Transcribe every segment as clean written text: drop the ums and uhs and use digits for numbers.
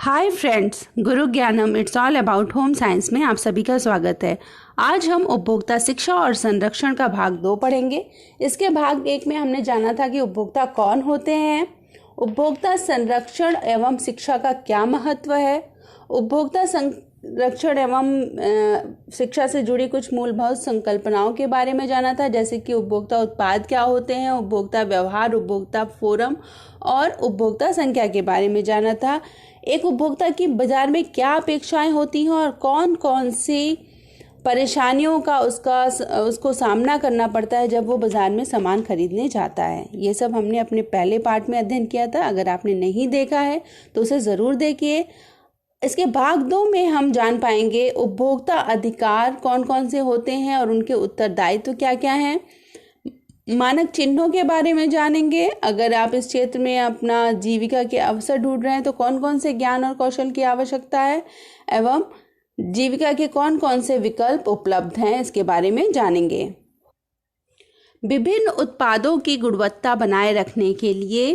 Hi friends, गुरु ज्ञानम it's all about home science में आप सभी का स्वागत है। आज हम उपभोक्ता शिक्षा और संरक्षण का भाग 2 पढ़ेंगे। इसके भाग 1 में हमने जाना था कि उपभोक्ता कौन होते हैं, उपभोक्ता संरक्षण एवं शिक्षा का क्या महत्व है, उपभोक्ता संरक्षण एवं शिक्षा से जुड़ी कुछ मूलभूत संकल्पनाओं के बारे में जाना था, जैसे कि उपभोक्ता उत्पाद क्या होते हैं, उपभोक्ता व्यवहार, उपभोक्ता फोरम और उपभोक्ता संख्या के बारे में जाना था। एक उपभोक्ता की बाजार में क्या अपेक्षाएं होती हैं और कौन कौन सी परेशानियों का उसको सामना करना पड़ता है जब वो बाजार में सामान खरीदने जाता है। ये सब हमने अपने पहले पार्ट में अध्ययन किया था। अगर आपने नहीं देखा है तो उसे ज़रूर देखिए। इसके भाग 2 में हम जान पाएंगे उपभोक्ता अधिकार कौन कौन से होते हैं और उनके उत्तरदायित्व क्या क्या हैं। मानक चिन्हों के बारे में जानेंगे। अगर आप इस क्षेत्र में अपना जीविका के अवसर ढूंढ रहे हैं तो कौन कौन से ज्ञान और कौशल की आवश्यकता है एवं जीविका के कौन कौन से विकल्प उपलब्ध हैं, इसके बारे में जानेंगे। विभिन्न उत्पादों की गुणवत्ता बनाए रखने के लिए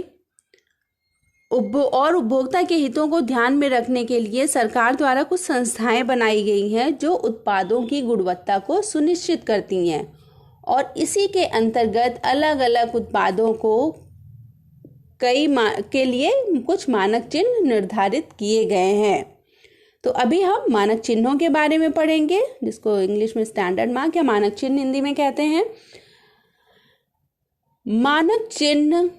और उपभोक्ता के हितों को ध्यान में रखने के लिए सरकार द्वारा कुछ संस्थाएं बनाई गई हैं जो उत्पादों की गुणवत्ता को सुनिश्चित करती हैं और इसी के अंतर्गत अलग अलग उत्पादों को के लिए कुछ मानक चिन्ह निर्धारित किए गए हैं। तो अभी हम मानक चिन्हों के बारे में पढ़ेंगे, जिसको इंग्लिश में स्टैंडर्ड मार्क या मानक चिन्ह हिंदी में कहते हैं। मानक चिन्ह,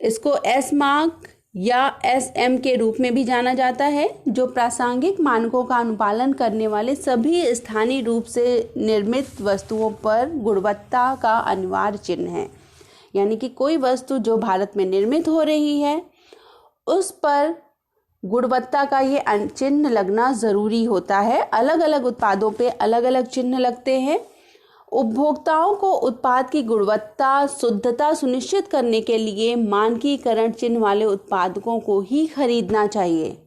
इसको एस मार्क या SM के रूप में भी जाना जाता है, जो प्रासंगिक मानकों का अनुपालन करने वाले सभी स्थानीय रूप से निर्मित वस्तुओं पर गुणवत्ता का अनिवार्य चिन्ह है। यानी कि कोई वस्तु जो भारत में निर्मित हो रही है उस पर गुणवत्ता का ये चिन्ह लगना ज़रूरी होता है। अलग अलग उत्पादों पे अलग अलग चिन्ह लगते हैं। उपभोक्ताओं को उत्पाद की गुणवत्ता, शुद्धता सुनिश्चित करने के लिए मानकीकरण चिन्ह वाले उत्पादकों को ही खरीदना चाहिए।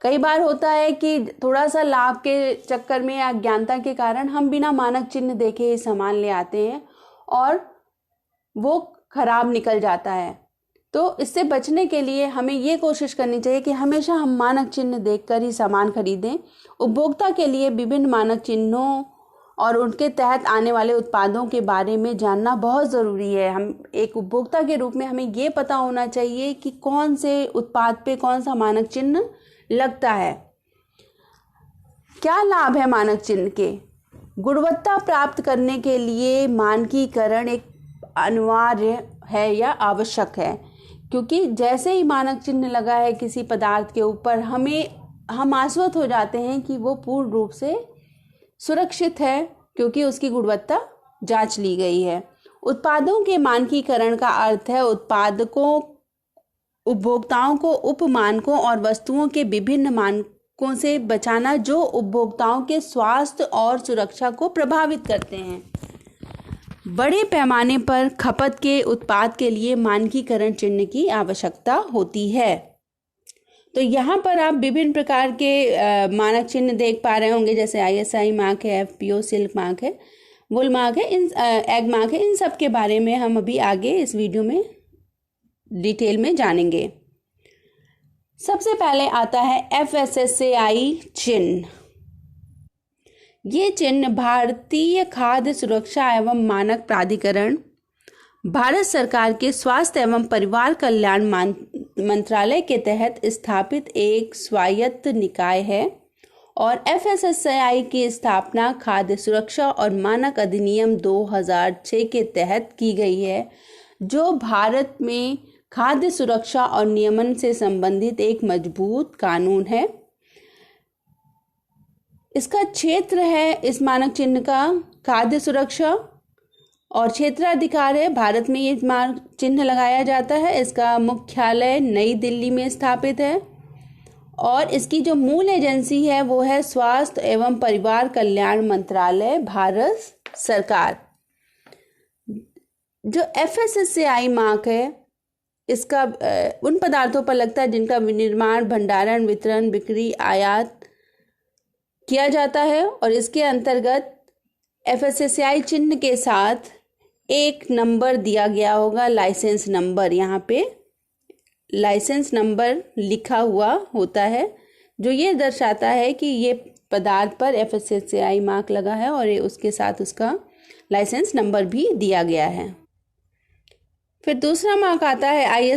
कई बार होता है कि थोड़ा सा लाभ के चक्कर में या अज्ञानता के कारण हम बिना मानक चिन्ह देखे ही सामान ले आते हैं और वो खराब निकल जाता है। तो इससे बचने के लिए हमें ये कोशिश करनी चाहिए कि हमेशा हम मानक चिन्ह देखकर ही सामान खरीदें। उपभोक्ता के लिए विभिन्न मानक चिन्हों और उनके तहत आने वाले उत्पादों के बारे में जानना बहुत ज़रूरी है। हम एक उपभोक्ता के रूप में हमें ये पता होना चाहिए कि कौन से उत्पाद पे कौन सा मानक चिन्ह लगता है। क्या लाभ है मानक चिन्ह के? गुणवत्ता प्राप्त करने के लिए मानकीकरण एक अनिवार्य है या आवश्यक है, क्योंकि जैसे ही मानक चिन्ह लगा है किसी पदार्थ के ऊपर हम आश्वस्त हो जाते हैं कि वो पूर्ण रूप से सुरक्षित है, क्योंकि उसकी गुणवत्ता जांच ली गई है। उत्पादों के मानकीकरण का अर्थ है उपभोक्ताओं को उपमानकों और वस्तुओं के विभिन्न मानकों से बचाना जो उपभोक्ताओं के स्वास्थ्य और सुरक्षा को प्रभावित करते हैं। बड़े पैमाने पर खपत के उत्पाद के लिए मानकीकरण चिन्ह की आवश्यकता होती है। तो यहाँ पर आप विभिन्न प्रकार के मानक चिन्ह देख पा रहे होंगे, जैसे ISI मार्क है, FPO सिल्क मार्क है, वुल मार्क है, एग मार्क है। इन सब के बारे में हम अभी आगे इस वीडियो में डिटेल में जानेंगे। सबसे पहले आता है FSSAI चिन्ह। ये चिन्ह भारतीय खाद्य सुरक्षा एवं मानक प्राधिकरण, भारत सरकार के स्वास्थ्य एवं परिवार कल्याण मंत्रालय के तहत स्थापित एक स्वायत्त निकाय है और FSSAI की स्थापना खाद्य सुरक्षा और मानक अधिनियम 2006 के तहत की गई है, जो भारत में खाद्य सुरक्षा और नियमन से संबंधित एक मजबूत कानून है। इसका क्षेत्र है इस मानक चिन्ह का खाद्य सुरक्षा और क्षेत्राधिकार है। भारत में ये मानक चिन्ह लगाया जाता है। इसका मुख्यालय नई दिल्ली में स्थापित है और इसकी जो मूल एजेंसी है वो है स्वास्थ्य एवं परिवार कल्याण मंत्रालय, भारत सरकार। जो FSSAI मार्क है इसका उन पदार्थों पर लगता है जिनका निर्माण, भंडारण, वितरण, बिक्री, आयात किया जाता है और इसके अंतर्गत FSSAI चिन्ह के साथ एक नंबर दिया गया होगा, लाइसेंस नंबर। यहाँ पे लाइसेंस नंबर लिखा हुआ होता है जो ये दर्शाता है कि ये पदार्थ पर FSSAI मार्क लगा है और उसके साथ उसका लाइसेंस नंबर भी दिया गया है। फिर दूसरा मार्क आता है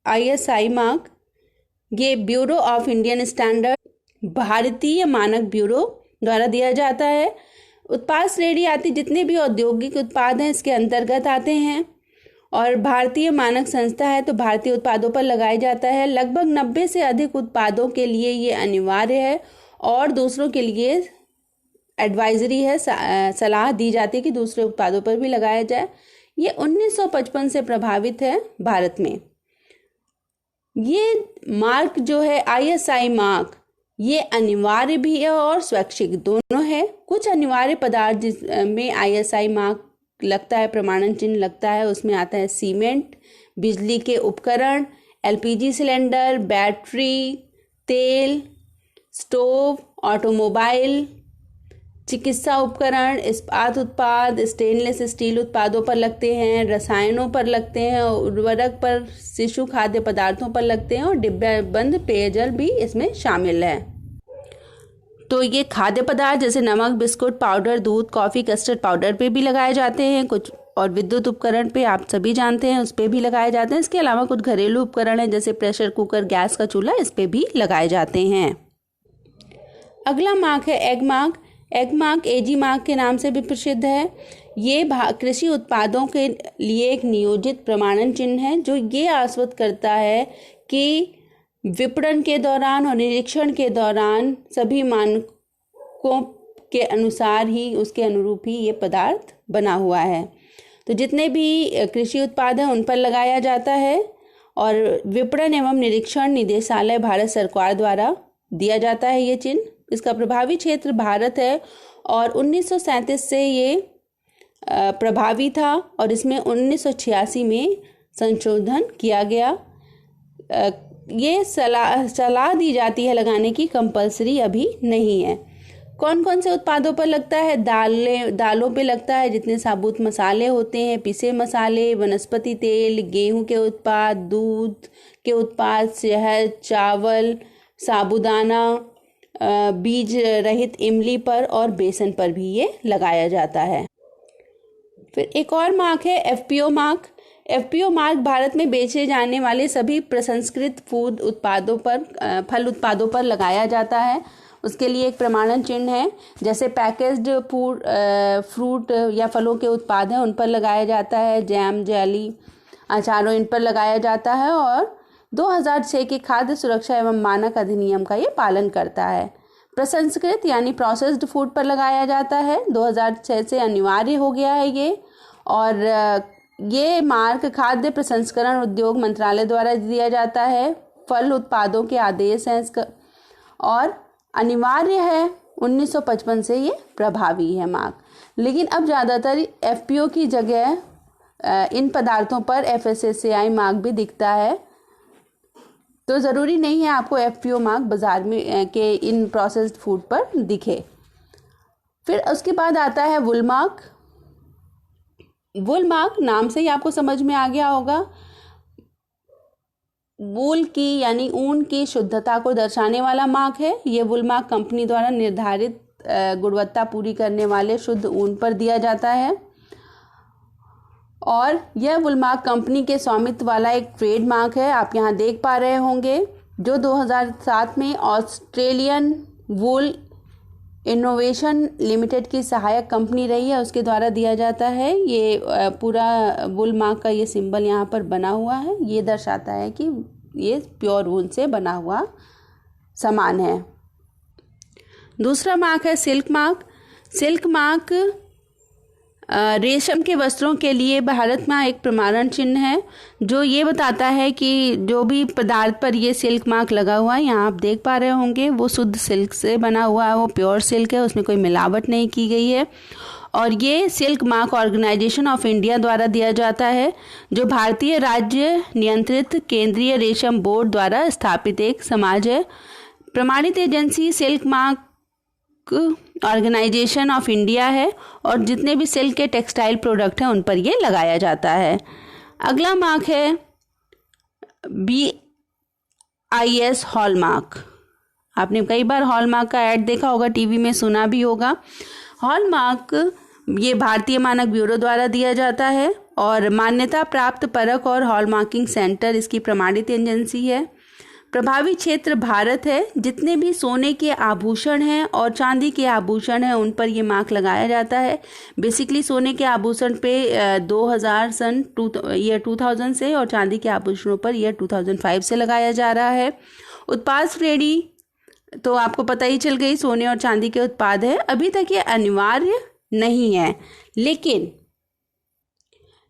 ISI मार्क। ये ब्यूरो ऑफ इंडियन स्टैंडर्ड, भारतीय मानक ब्यूरो द्वारा दिया जाता है। उत्पाद श्रेणी आती, जितने भी औद्योगिक उत्पाद हैं इसके अंतर्गत आते हैं और भारतीय मानक संस्था है तो भारतीय उत्पादों पर लगाया जाता है। लगभग 90 से अधिक उत्पादों के लिए ये अनिवार्य है और दूसरों के लिए एडवाइजरी है, सलाह दी जाती है कि दूसरे उत्पादों पर भी लगाया जाए। ये 1955 से प्रभावित है भारत में। ये मार्क जो है ISI मार्क, ये अनिवार्य भी है और स्वैच्छिक दोनों है। कुछ अनिवार्य पदार्थ जिसमें ISI मार्क लगता है, प्रमाणन चिन्ह लगता है, उसमें आता है सीमेंट, बिजली के उपकरण, LPG सिलेंडर, बैटरी, तेल, स्टोव, ऑटोमोबाइल, चिकित्सा उपकरण, इस्पात उत्पाद, स्टेनलेस स्टील उत्पादों पर लगते हैं, रसायनों पर लगते हैं, उर्वरक पर, शिशु खाद्य पदार्थों पर लगते हैं और डिब्बाबंद पेयजल भी इसमें शामिल है। तो ये खाद्य पदार्थ जैसे नमक, बिस्कुट, पाउडर, दूध, कॉफ़ी, कस्टर्ड पाउडर पे भी लगाए जाते हैं कुछ, और विद्युत उपकरण पे आप सभी जानते हैं उस पे भी लगाए जाते हैं। इसके अलावा कुछ घरेलू उपकरण हैं जैसे प्रेशर कुकर, गैस का चूल्हा, इस पे भी लगाए जाते हैं। अगला मार्क है egg mark. Egg mark AG mark के नाम से भी प्रसिद्ध है। ये कृषि उत्पादों के लिए एक नियोजित प्रमाणन चिन्ह है जो ये आश्वस्त करता है कि विपणन के दौरान और निरीक्षण के दौरान सभी मानकों के अनुसार ही, उसके अनुरूप ही ये पदार्थ बना हुआ है। तो जितने भी कृषि उत्पाद हैं उन पर लगाया जाता है और विपणन एवं निरीक्षण निदेशालय भारत सरकार द्वारा दिया जाता है ये चिन्ह। इसका प्रभावी क्षेत्र भारत है और 1937 से ये प्रभावी था और इसमें 1986 में संशोधन किया गया। ये सलाह दी जाती है लगाने की, कंपलसरी अभी नहीं है। कौन कौन से उत्पादों पर लगता है? दालों पे लगता है, जितने साबुत मसाले होते हैं, पिसे मसाले, वनस्पति तेल, गेहूं के उत्पाद, दूध के उत्पाद, शहद, चावल, साबूदाना, बीज रहित इमली पर और बेसन पर भी ये लगाया जाता है। फिर एक और मार्क है FPO mark. FPO mark Bharat में बेचे जाने वाले सभी प्रसंस्कृत फूड उत्पादों पर, फल उत्पादों पर लगाया जाता है। उसके लिए एक प्रमाणन चिन्ह है। जैसे पैकेज्ड फ्रूट या फलों के उत्पाद हैं उन पर लगाया जाता है, जैम, जेली, अचारों, इन पर लगाया जाता है और 2006 के खाद्य सुरक्षा एवं मानक अधिनियम का ये पालन करता है। प्रसंस्कृत यानी प्रोसेस्ड फूड पर लगाया जाता है, 2006 से अनिवार्य हो गया है ये। और ये मार्क खाद्य प्रसंस्करण उद्योग मंत्रालय द्वारा दिया जाता है। फल उत्पादों के आदेश हैं इसका और अनिवार्य है। 1955 से ये प्रभावी है मार्क। लेकिन अब ज़्यादातर FPO की जगह इन पदार्थों पर FSSAI मार्क भी दिखता है। तो ज़रूरी नहीं है आपको FPO मार्क बाज़ार में के इन प्रोसेस्ड फूड पर दिखे। फिर उसके बाद आता है वुल मार्क। वुल मार्क नाम से ही आपको समझ में आ गया होगा। वूल की यानी ऊन की शुद्धता को दर्शाने वाला मार्क है। ये वुल मार्क कंपनी द्वारा निर्धारित गुणवत्ता पूरी करने वाले शुद्ध ऊन पर दिया जाता है और यह वुल मार्क कंपनी के स्वामित्व वाला एक ट्रेड मार्क है। आप यहाँ देख पा रहे होंगे जो 2007 में ऑस्ट्रेलियन वूल इनोवेशन लिमिटेड की सहायक कंपनी रही है, उसके द्वारा दिया जाता है। ये पूरा वुल मार्क का ये सिंबल यहाँ पर बना हुआ है। ये दर्शाता है कि ये प्योर वूल से बना हुआ सामान है। दूसरा मार्क है सिल्क मार्क। सिल्क मार्क रेशम के वस्त्रों के लिए भारत में एक प्रमाणन चिन्ह है जो ये बताता है कि जो भी पदार्थ पर ये सिल्क मार्क लगा हुआ है, यहाँ आप देख पा रहे होंगे, वो शुद्ध सिल्क से बना हुआ है, वो प्योर सिल्क है, उसमें कोई मिलावट नहीं की गई है। और ये silk mark organisation of India द्वारा दिया जाता है जो भारतीय राज्य नियंत्रित केंद्रीय रेशम बोर्ड द्वारा स्थापित एक समाज है। प्रमाणित agency silk mark organisation of India है और जितने भी सिल्क के टेक्सटाइल प्रोडक्ट हैं उन पर ये लगाया जाता है। अगला मार्क है BIS हॉलमार्क। आपने कई बार हॉलमार्क का ऐड देखा होगा, टीवी में सुना भी होगा। हॉलमार्क ये भारतीय मानक ब्यूरो द्वारा दिया जाता है और मान्यता प्राप्त परख और हॉलमार्किंग सेंटर इसकी प्रमाणित एजेंसी है। प्रभावी क्षेत्र भारत है। जितने भी सोने के आभूषण हैं और चांदी के आभूषण हैं उन पर ये मार्क लगाया जाता है। बेसिकली सोने के आभूषण पे 2000 से और चांदी के आभूषणों पर ईयर 2005 से लगाया जा रहा है। उत्पाद श्रेणी तो आपको पता ही चल गई, सोने और चांदी के उत्पाद है। अभी तक ये अनिवार्य नहीं है,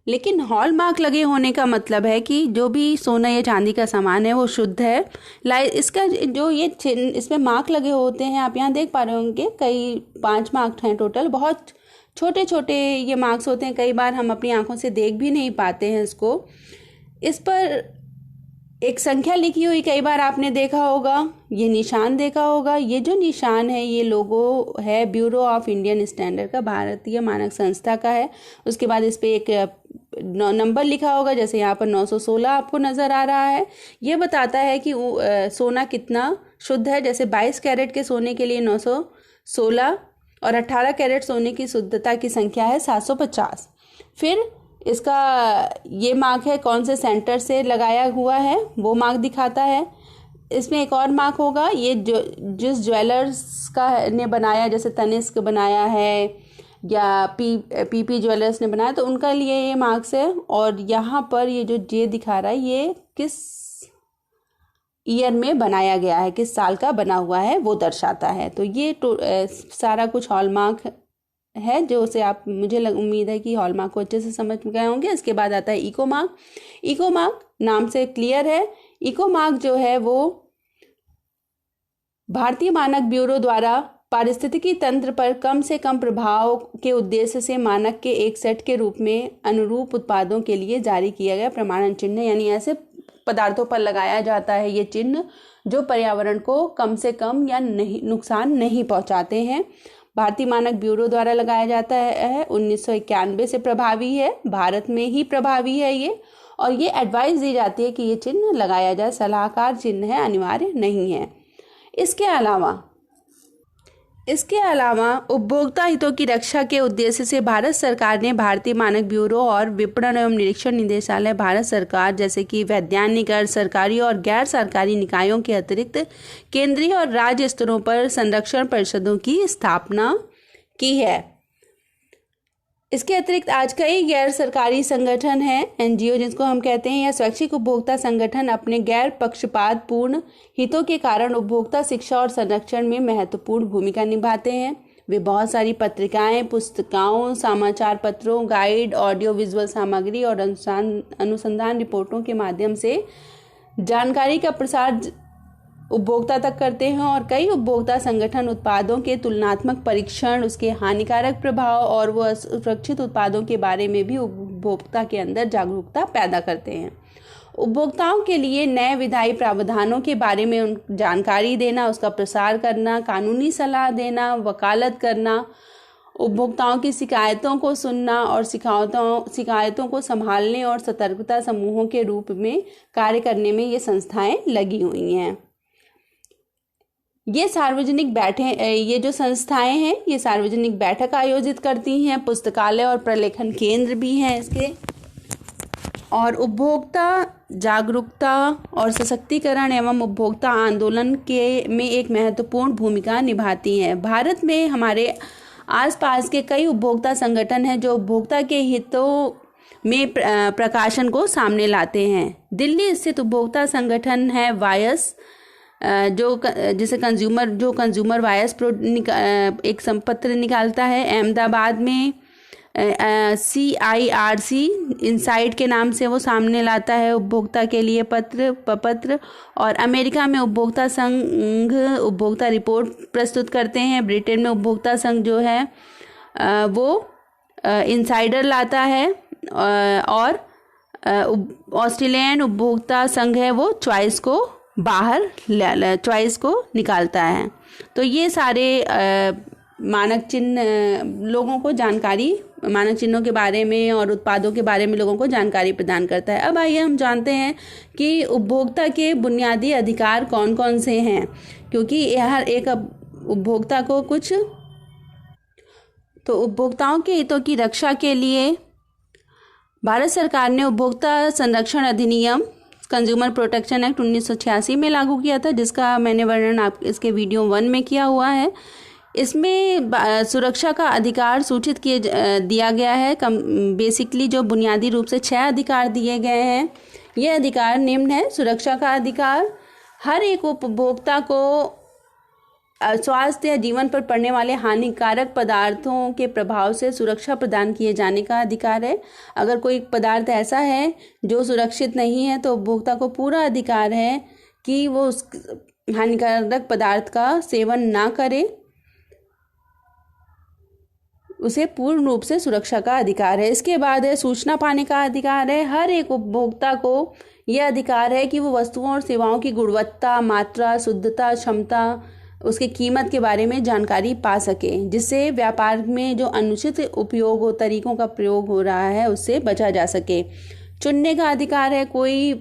लेकिन हॉलमार्क लगे होने का मतलब है कि जो भी सोना या चांदी का सामान है वो शुद्ध है। इसका जो ये इसमें मार्क लगे होते हैं, आप यहाँ देख पा रहे होंगे, कई 5 मार्क हैं टोटल। बहुत छोटे छोटे ये मार्क्स होते हैं, कई बार हम अपनी आंखों से देख भी नहीं पाते हैं इसको। इस पर एक संख्या लिखी हुई कई बार आपने देखा होगा, ये निशान देखा होगा। ये जो निशान है ये लोगो है ब्यूरो ऑफ इंडियन स्टैंडर्ड का, भारतीय मानक संस्था का है। उसके बाद इस पे एक नंबर लिखा होगा, जैसे यहाँ पर 916 आपको नज़र आ रहा है। ये बताता है कि सोना कितना शुद्ध है। जैसे 22 कैरेट के सोने के लिए 916 और 18 कैरेट सोने की शुद्धता की संख्या है 750। फिर इसका ये मार्क है कौन से सेंटर से लगाया हुआ है वो मार्क दिखाता है। इसमें एक और मार्क होगा, ये जो जिस ज्वेलर्स का ने बनाया, जैसे तनिष्क बनाया है या पीपी ज्वेलर्स ने बनाया, तो उनका लिए ये मार्क्स है। और यहाँ पर ये जो जे दिखा रहा है ये किस ईयर में बनाया गया है, किस साल का बना हुआ है वो दर्शाता है। तो ये सारा कुछ हॉलमार्क है जो से आप मुझे उम्मीद है कि हॉलमार्क को अच्छे से समझ गए होंगे। इसके बाद आता है इको मार्क। इको मार्क नाम से क्लियर है। इको मार्क जो है वो भारतीय मानक ब्यूरो द्वारा पारिस्थितिकी तंत्र पर कम से कम प्रभाव के उद्देश्य से मानक के एक सेट के रूप में अनुरूप उत्पादों के लिए जारी किया गया प्रमाणन चिन्ह, यानी ऐसे पदार्थों पर लगाया जाता है ये चिन्ह जो पर्यावरण को कम से कम या नुकसान नहीं पहुंचाते हैं। भारतीय मानक ब्यूरो द्वारा लगाया जाता है। 1991 से प्रभावी है, भारत में ही प्रभावी है ये। और ये एडवाइस दी जाती है कि ये चिन्ह लगाया जाए, सलाहकार चिन्ह है, अनिवार्य नहीं है। इसके अलावा उपभोक्ता हितों की रक्षा के उद्देश्य से भारत सरकार ने भारतीय मानक ब्यूरो और विपणन एवं निरीक्षण निदेशालय भारत सरकार जैसे कि वैधानिक, सरकारी और गैर सरकारी निकायों के अतिरिक्त केंद्रीय और राज्य स्तरों पर संरक्षण परिषदों की स्थापना की है। इसके अतिरिक्त आज कई गैर सरकारी संगठन हैं, एनजीओ जिनको हम कहते हैं, या स्वैच्छिक उपभोक्ता संगठन अपने गैर पक्षपात पूर्ण हितों के कारण उपभोक्ता शिक्षा और संरक्षण में महत्वपूर्ण भूमिका निभाते हैं। वे बहुत सारी पत्रिकाएं, पुस्तिकाओं, समाचार पत्रों, गाइड, ऑडियो विजुअल सामग्री और अनुसंधान रिपोर्टों के माध्यम से जानकारी का प्रसार उपभोक्ता तक करते हैं। और कई उपभोक्ता संगठन उत्पादों के तुलनात्मक परीक्षण, उसके हानिकारक प्रभाव और वो सुरक्षित उत्पादों के बारे में भी उपभोक्ता के अंदर जागरूकता पैदा करते हैं। उपभोक्ताओं के लिए नए विधायी प्रावधानों के बारे में जानकारी देना, उसका प्रसार करना, कानूनी सलाह देना, वकालत करना, उपभोक्ताओं की शिकायतों को सुनना और शिकायतों को संभालने और सतर्कता समूहों के रूप में कार्य करने में ये संस्थाएं लगी हुई हैं। ये जो संस्थाएं हैं ये सार्वजनिक बैठक आयोजित करती हैं, पुस्तकालय और प्रलेखन केंद्र भी हैं इसके, और उपभोक्ता जागरूकता और सशक्तिकरण एवं उपभोक्ता आंदोलन में एक महत्वपूर्ण भूमिका निभाती हैं। भारत में हमारे आसपास के कई उपभोक्ता संगठन हैं जो उपभोक्ता के हितों में प्रकाशन को सामने लाते हैं। दिल्ली स्थित उपभोक्ता संगठन है वायस, जिसे कंज्यूमर वायस एक संपत्र निकालता है। अहमदाबाद में CIRC इनसाइट के नाम से वो सामने लाता है उपभोक्ता के लिए पत्र। और अमेरिका में उपभोक्ता संघ उपभोक्ता रिपोर्ट प्रस्तुत करते हैं। ब्रिटेन में उपभोक्ता संघ जो है वो इनसाइडर लाता है, और ऑस्ट्रेलियन उपभोक्ता संघ है वो चॉइस को निकालता है। तो ये सारे मानक चिन्ह लोगों को जानकारी मानक चिन्हों के बारे में और उत्पादों के बारे में लोगों को जानकारी प्रदान करता है। अब आइए हम जानते हैं कि उपभोक्ता के बुनियादी अधिकार कौन कौन से हैं, क्योंकि हर एक उपभोक्ता को कुछ तो उपभोक्ताओं के हितों की रक्षा के लिए भारत सरकार ने उपभोक्ता संरक्षण अधिनियम कंज्यूमर प्रोटेक्शन एक्ट 1986 में लागू किया था, जिसका मैंने वर्णन आप इसके वीडियो 1 में किया हुआ है। इसमें सुरक्षा का अधिकार सूचित दिया गया है। बेसिकली जो बुनियादी रूप से 6 अधिकार दिए गए हैं, ये अधिकार निम्न है। सुरक्षा का अधिकार, हर एक उपभोक्ता को स्वास्थ्य या जीवन पर पड़ने वाले हानिकारक पदार्थों के प्रभाव से सुरक्षा प्रदान किए जाने का अधिकार है। अगर कोई पदार्थ ऐसा है जो सुरक्षित नहीं है तो उपभोक्ता को पूरा अधिकार है कि वो उस हानिकारक पदार्थ का सेवन ना करे। उसे पूर्ण रूप से सुरक्षा का अधिकार है। इसके बाद है सूचना पाने का अधिकार है। हर एक उपभोक्ता को यह अधिकार है कि वो वस्तुओं और सेवाओं की गुणवत्ता, मात्रा, शुद्धता, क्षमता, उसकी कीमत के बारे में जानकारी पा सके, जिससे व्यापार में जो अनुचित उपयोग हो तरीकों का प्रयोग हो रहा है उससे बचा जा सके। चुनने का अधिकार है। कोई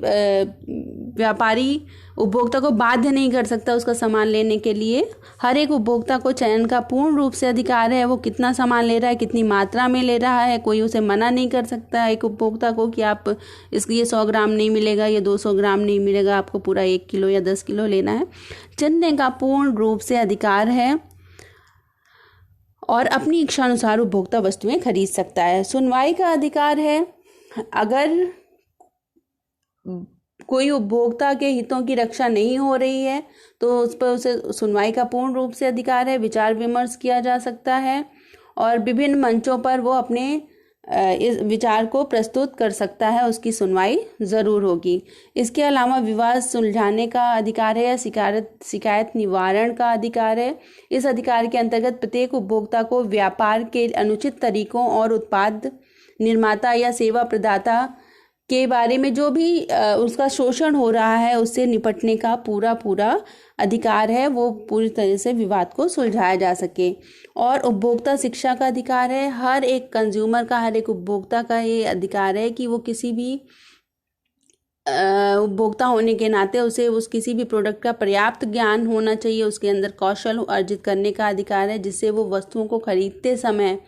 व्यापारी उपभोक्ता को बाध्य नहीं कर सकता उसका सामान लेने के लिए। हर एक उपभोक्ता को चयन का पूर्ण रूप से अधिकार है। वो कितना सामान ले रहा है, कितनी मात्रा में ले रहा है, कोई उसे मना नहीं कर सकता एक उपभोक्ता को कि आप इसलिए 100 ग्राम नहीं मिलेगा, ये 200 ग्राम नहीं मिलेगा, आपको पूरा 1 किलो या 10 किलो लेना है। चुनने का पूर्ण रूप से अधिकार है और अपनी इच्छानुसार उपभोक्ता वस्तुएं खरीद सकता है। सुनवाई का अधिकार है। अगर कोई उपभोक्ता के हितों की रक्षा नहीं हो रही है तो उस पर उसे सुनवाई का पूर्ण रूप से अधिकार है। विचार विमर्श किया जा सकता है और विभिन्न मंचों पर वो अपने इस विचार को प्रस्तुत कर सकता है, उसकी सुनवाई ज़रूर होगी। इसके अलावा विवाद सुलझाने का अधिकार है या शिकायत निवारण का अधिकार है। इस अधिकार के अंतर्गत प्रत्येक उपभोक्ता को व्यापार के अनुचित तरीकों और उत्पाद निर्माता या सेवा प्रदाता के बारे में जो भी उसका शोषण हो रहा है उससे निपटने का पूरा अधिकार है। वो पूरी तरह से विवाद को सुलझाया जा सके। और उपभोक्ता शिक्षा का अधिकार है। हर एक कंज्यूमर का, हर एक उपभोक्ता का ये अधिकार है कि वो किसी भी उपभोक्ता होने के नाते उसे किसी भी प्रोडक्ट का पर्याप्त ज्ञान होना चाहिए। उसके अंदर कौशल अर्जित करने का अधिकार है, जिससे वो वस्तुओं को खरीदते समय,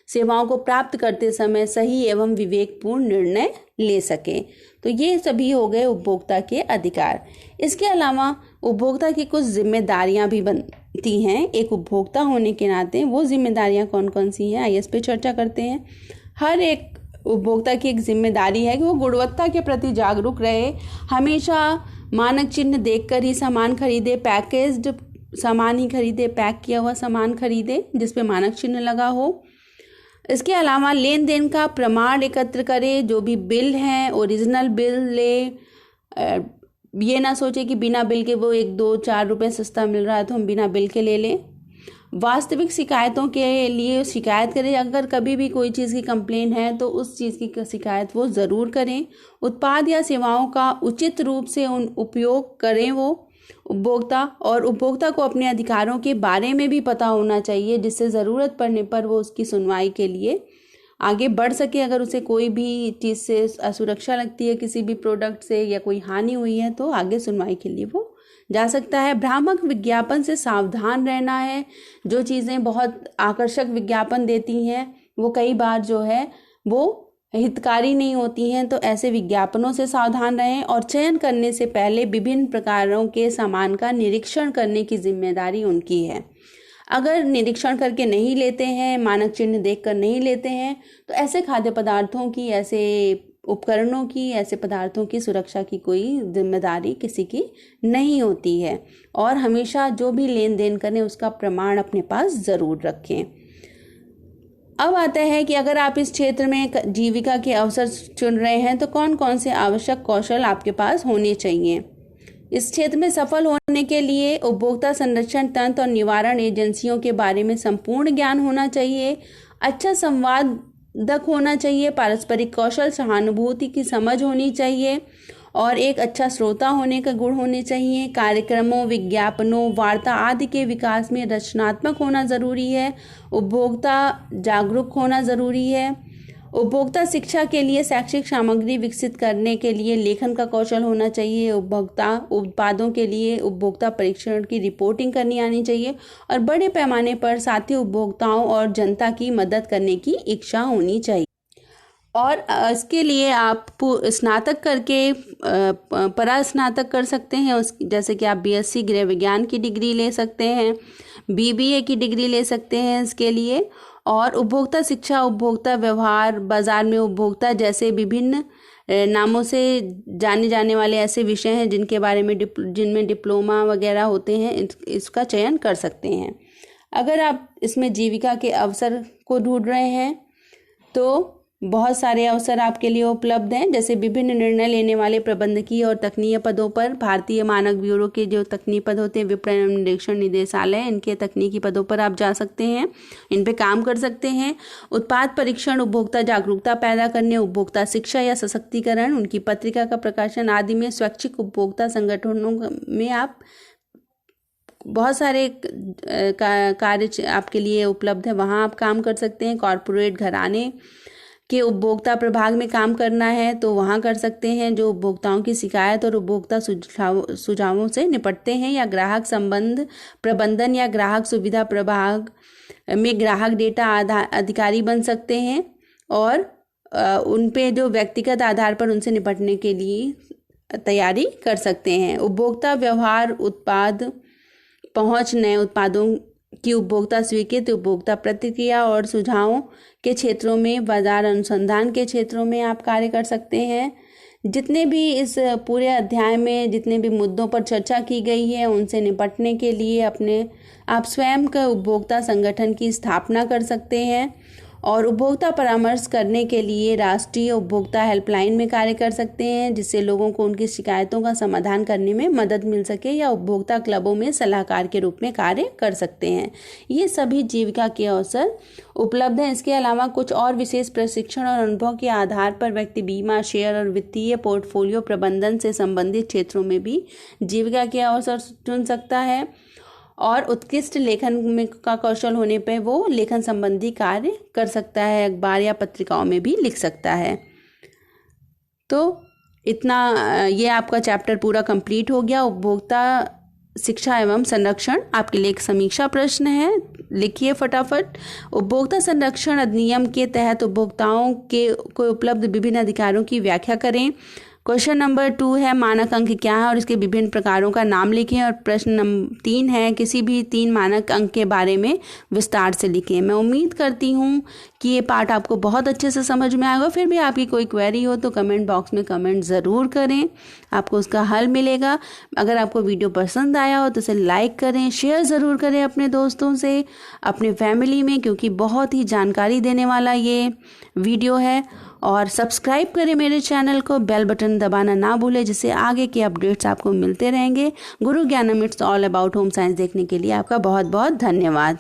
सेवाओं को प्राप्त करते समय सही एवं विवेकपूर्ण निर्णय ले सके। तो ये सभी हो गए उपभोक्ता के अधिकार। इसके अलावा उपभोक्ता की कुछ जिम्मेदारियां भी बनती हैं। एक उपभोक्ता होने के नाते वो जिम्मेदारियां कौन कौन सी हैं, आइए इस पे चर्चा करते हैं। हर एक उपभोक्ता की एक जिम्मेदारी है कि वो गुणवत्ता के प्रति जागरूक रहे। हमेशा मानक चिन्ह देखकर ही सामान खरीदे, पैकेज्ड सामान ही खरीदे, पैक किया हुआ सामान खरीदे जिस पे मानक चिन्ह लगा हो। इसके अलावा लेन देन का प्रमाण एकत्र करें। जो भी बिल हैं ओरिजिनल बिल ले। ये ना सोचे कि बिना बिल के वो 1-2-4 रुपए सस्ता मिल रहा है तो हम बिना बिल के ले लें। वास्तविक शिकायतों के लिए शिकायत करें। अगर कभी भी कोई चीज़ की कंप्लेन है तो उस चीज़ की शिकायत वो ज़रूर करें। उत्पाद या सेवाओं का उचित रूप से उपयोग करें वो उपभोक्ता। और उपभोक्ता को अपने अधिकारों के बारे में भी पता होना चाहिए, जिससे ज़रूरत पड़ने पर वो उसकी सुनवाई के लिए आगे बढ़ सके। अगर उसे कोई भी चीज़ से असुरक्षा लगती है, किसी भी प्रोडक्ट से या कोई हानि हुई है तो आगे सुनवाई के लिए वो जा सकता है। भ्रामक विज्ञापन से सावधान रहना है। जो चीज़ें बहुत आकर्षक विज्ञापन देती हैं वो कई बार जो है वो हितकारी नहीं होती हैं, तो ऐसे विज्ञापनों से सावधान रहें। और चयन करने से पहले विभिन्न प्रकारों के सामान का निरीक्षण करने की जिम्मेदारी उनकी है। अगर निरीक्षण करके नहीं लेते हैं, मानक चिन्ह देखकर नहीं लेते हैं, तो ऐसे खाद्य पदार्थों की, ऐसे उपकरणों की, ऐसे पदार्थों की सुरक्षा की कोई जिम्मेदारी किसी की नहीं होती है। और हमेशा जो भी लेन देन करें उसका प्रमाण अपने पास ज़रूर रखें। अब आता है कि अगर आप इस क्षेत्र में जीविका के अवसर चुन रहे हैं तो कौन कौन से आवश्यक कौशल आपके पास होने चाहिए। इस क्षेत्र में सफल होने के लिए उपभोक्ता संरक्षण तंत्र और निवारण एजेंसियों के बारे में संपूर्ण ज्ञान होना चाहिए। अच्छा संवादक होना चाहिए। पारस्परिक कौशल, सहानुभूति की समझ होनी चाहिए और एक अच्छा श्रोता होने का गुण होने चाहिए। कार्यक्रमों, विज्ञापनों, वार्ता आदि के विकास में रचनात्मक होना ज़रूरी है। उपभोक्ता जागरूक होना ज़रूरी है। उपभोक्ता शिक्षा के लिए शैक्षिक सामग्री विकसित करने के लिए लेखन का कौशल होना चाहिए। उपभोक्ता उत्पादों के लिए उपभोक्ता परीक्षण की रिपोर्टिंग करनी आनी चाहिए और बड़े पैमाने पर साथी उपभोक्ताओं और जनता की मदद करने की इच्छा होनी चाहिए। और इसके लिए आप स्नातक करके परास्नातक कर सकते हैं। जैसे कि आप बीएससी गृह विज्ञान की डिग्री ले सकते हैं, बीबीए की डिग्री ले सकते हैं इसके लिए। और उपभोक्ता शिक्षा, उपभोक्ता व्यवहार, बाजार में उपभोक्ता जैसे विभिन्न नामों से जाने जाने वाले ऐसे विषय हैं जिनके बारे में जिनमें डिप्लोमा वगैरह होते हैं, इसका चयन कर सकते हैं। अगर आप इसमें जीविका के अवसर को ढूंढ रहे हैं तो बहुत सारे अवसर आपके लिए उपलब्ध हैं। जैसे विभिन्न निर्णय लेने वाले प्रबंधकीय और तकनीय पदों पर भारतीय मानक ब्यूरो के जो तकनीकी पद होते हैं, विपणन निरीक्षण निदेशालय, इनके तकनीकी पदों पर आप जा सकते हैं, इन पे काम कर सकते हैं। उत्पाद परीक्षण, उपभोक्ता जागरूकता पैदा करने, उपभोक्ता शिक्षा या सशक्तिकरण, उनकी पत्रिका का प्रकाशन आदि में स्वैच्छिक उपभोक्ता संगठनों में आप बहुत सारे कार्य आपके लिए उपलब्ध है, वहाँ आप काम कर सकते हैं। कॉरपोरेट घराने के उपभोक्ता प्रभाग में काम करना है तो वहाँ कर सकते हैं, जो उपभोक्ताओं की शिकायत और उपभोक्ता सुझावों से निपटते हैं। या ग्राहक संबंध प्रबंधन या ग्राहक सुविधा प्रभाग में ग्राहक डेटा अधिकारी बन सकते हैं और उन पे जो व्यक्तिगत आधार पर उनसे निपटने के लिए तैयारी कर सकते हैं। उपभोक्ता व्यवहार, उत्पाद पहुँच, नए उत्पादों की उपभोक्ता स्वीकृति, उपभोक्ता प्रतिक्रिया और सुझावों के क्षेत्रों में, बाजार अनुसंधान के क्षेत्रों में आप कार्य कर सकते हैं। जितने भी इस पूरे अध्याय में जितने भी मुद्दों पर चर्चा की गई है उनसे निपटने के लिए आप स्वयं का उपभोक्ता संगठन की स्थापना कर सकते हैं और उपभोक्ता परामर्श करने के लिए राष्ट्रीय उपभोक्ता हेल्पलाइन में कार्य कर सकते हैं, जिससे लोगों को उनकी शिकायतों का समाधान करने में मदद मिल सके। या उपभोक्ता क्लबों में सलाहकार के रूप में कार्य कर सकते हैं। ये सभी जीविका के अवसर उपलब्ध हैं। इसके अलावा कुछ और विशेष प्रशिक्षण और अनुभव के आधार पर व्यक्ति बीमा, शेयर और वित्तीय पोर्टफोलियो प्रबंधन से संबंधित क्षेत्रों में भी जीविका के अवसर चुन सकता है और उत्कृष्ट लेखन में का कौशल होने पे वो लेखन संबंधी कार्य कर सकता है, अखबार या पत्रिकाओं में भी लिख सकता है। तो इतना ये आपका चैप्टर पूरा कंप्लीट हो गया। उपभोक्ता शिक्षा एवं संरक्षण आपके लिए एक समीक्षा प्रश्न है, लिखिए फटाफट। उपभोक्ता संरक्षण अधिनियम के तहत उपभोक्ताओं को उपलब्ध विभिन्न अधिकारों की व्याख्या करें। क्वेश्चन नंबर 2 है मानक अंक क्या है और इसके विभिन्न प्रकारों का नाम लिखें। और प्रश्न नंबर 3 है किसी भी 3 मानक अंक के बारे में विस्तार से लिखें। मैं उम्मीद करती हूँ कि ये पार्ट आपको बहुत अच्छे से समझ में आएगा। फिर भी आपकी कोई क्वेरी हो तो कमेंट बॉक्स में कमेंट ज़रूर करें, आपको उसका हल मिलेगा। अगर आपको वीडियो पसंद आया हो तो इसे लाइक करें, शेयर ज़रूर करें अपने दोस्तों से, अपने फैमिली में, क्योंकि बहुत ही जानकारी देने वाला ये वीडियो है। और सब्सक्राइब करें मेरे चैनल को, बेल बटन दबाना ना भूलें, जिससे आगे के अपडेट्स आपको मिलते रहेंगे। गुरु ज्ञानम it's all about home science देखने के लिए आपका बहुत बहुत धन्यवाद।